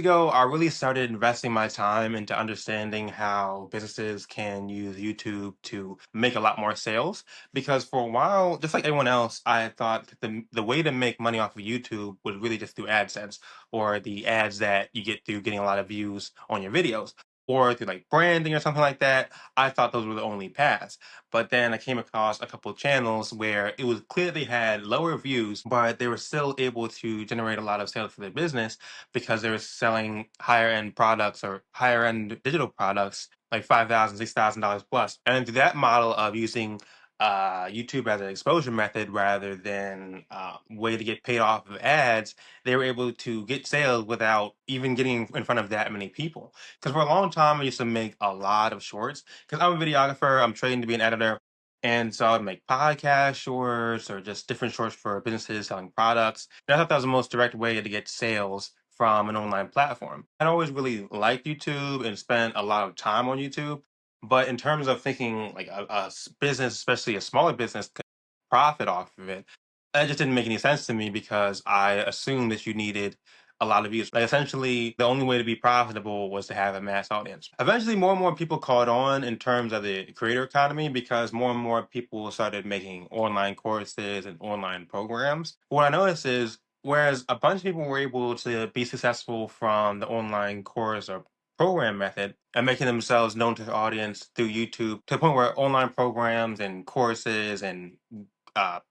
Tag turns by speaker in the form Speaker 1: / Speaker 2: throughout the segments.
Speaker 1: Ago, I really started investing my time into understanding how businesses can use YouTube to make a lot more sales. Because for a while, just like everyone else, I thought that the way to make money off of YouTube was really just through AdSense or the ads that you get through getting a lot of views on your videos. Or through like branding or something like that. I thought those were the only paths. But then I came across a couple of channels where it was clear they had lower views, but they were still able to generate a lot of sales for their business because they were selling higher end products or higher end digital products like $5,000, $6,000 plus. And through that model of using YouTube as an exposure method rather than way to get paid off of ads, they were able to get sales without even getting in front of that many people. Because for a long time, I used to make a lot of shorts. Because I'm a videographer, I'm trained to be an editor. And so I would make podcast shorts or just different shorts for businesses selling products. And I thought that was the most direct way to get sales from an online platform. I'd always really liked YouTube and spent a lot of time on YouTube. But in terms of thinking like a business, especially a smaller business, could profit off of it, that just didn't make any sense to me because I assumed that you needed a lot of views. Like essentially, the only way to be profitable was to have a mass audience. Eventually, more and more people caught on in terms of the creator economy because more and more people started making online courses and online programs. What I noticed is, whereas a bunch of people were able to be successful from the online course or program method and making themselves known to the audience through YouTube to the point where online programs and courses and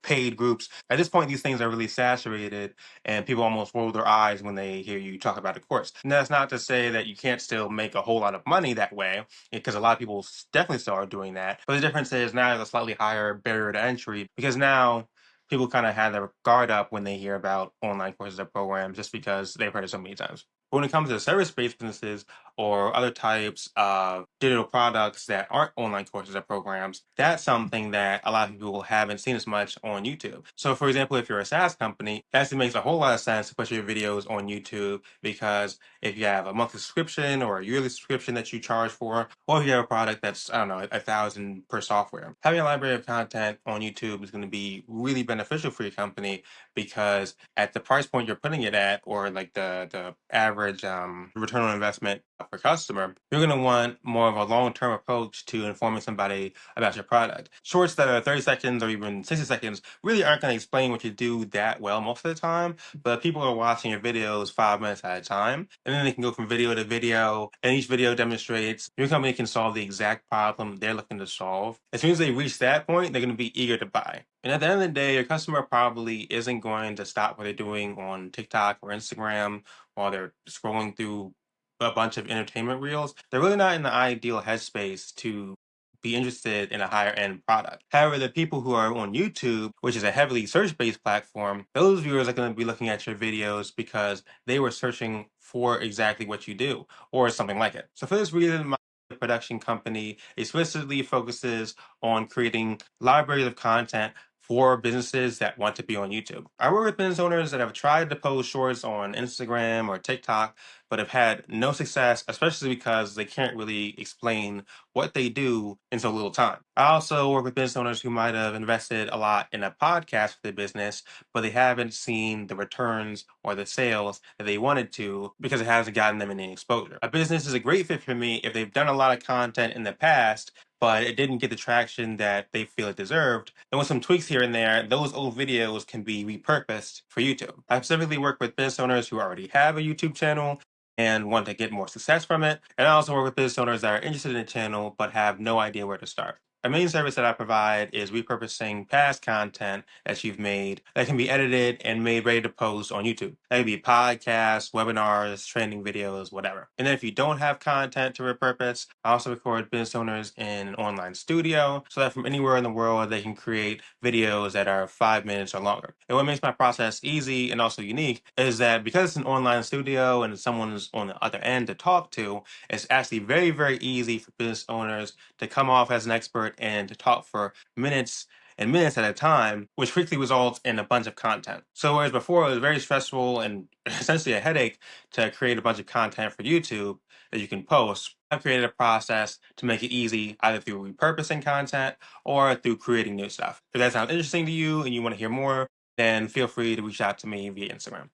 Speaker 1: paid groups. At this point, these things are really saturated, and people almost roll their eyes when they hear you talk about a course. And that's not to say that you can't still make a whole lot of money that way, because a lot of people definitely still are doing that. But the difference is now there's a slightly higher barrier to entry because now people kind of have their guard up when they hear about online courses or programs just because they've heard it so many times. But when it comes to service-based businesses or other types of digital products that aren't online courses or programs, that's something that a lot of people haven't seen as much on YouTube. So, for example, if you're a SaaS company, it actually makes a whole lot of sense to put your videos on YouTube because if you have a monthly subscription or a yearly subscription that you charge for, or if you have a product that's, I don't know, 1,000 per software, having a library of content on YouTube is going to be really beneficial for your company because at the price point you're putting it at, or like the average return on investment per customer, you're going to want more of a long term approach to informing somebody about your product. Shorts that are 30 seconds or even 60 seconds really aren't going to explain what you do that well most of the time, but people are watching your videos 5 minutes at a time, and then they can go from video to video, and each video demonstrates your company can solve the exact problem they're looking to solve. As soon as they reach that point, they're going to be eager to buy. And at the end of the day, your customer probably isn't going to stop what they're doing on TikTok or Instagram while they're scrolling through a bunch of entertainment reels. They're really not in the ideal headspace to be interested in a higher end product. However, the people who are on YouTube, which is a heavily search based platform, those viewers are going to be looking at your videos because they were searching for exactly what you do or something like it. So, for this reason, my production company explicitly focuses on creating libraries of content for businesses that want to be on YouTube. I work with business owners that have tried to post shorts on Instagram or TikTok, but have had no success, especially because they can't really explain what they do in so little time. I also work with business owners who might have invested a lot in a podcast for their business, but they haven't seen the returns or the sales that they wanted to because it hasn't gotten them any exposure. A business is a great fit for me if they've done a lot of content in the past, but it didn't get the traction that they feel it deserved. And with some tweaks here and there, those old videos can be repurposed for YouTube. I specifically work with business owners who already have a YouTube channel and want to get more success from it. And I also work with business owners that are interested in the channel but have no idea where to start. A main service that I provide is repurposing past content that you've made that can be edited and made ready to post on YouTube. That could be podcasts, webinars, training videos, whatever. And then if you don't have content to repurpose, I also record business owners in an online studio so that from anywhere in the world they can create videos that are 5 minutes or longer. And what makes my process easy and also unique is that because it's an online studio and someone's on the other end to talk to, it's actually very, very easy for business owners to come off as an expert and to talk for minutes and minutes at a time, which quickly results in a bunch of content. So whereas before it was very stressful and essentially a headache to create a bunch of content for YouTube that you can post, I've created a process to make it easy either through repurposing content or through creating new stuff. If that sounds interesting to you and you want to hear more, then feel free to reach out to me via Instagram.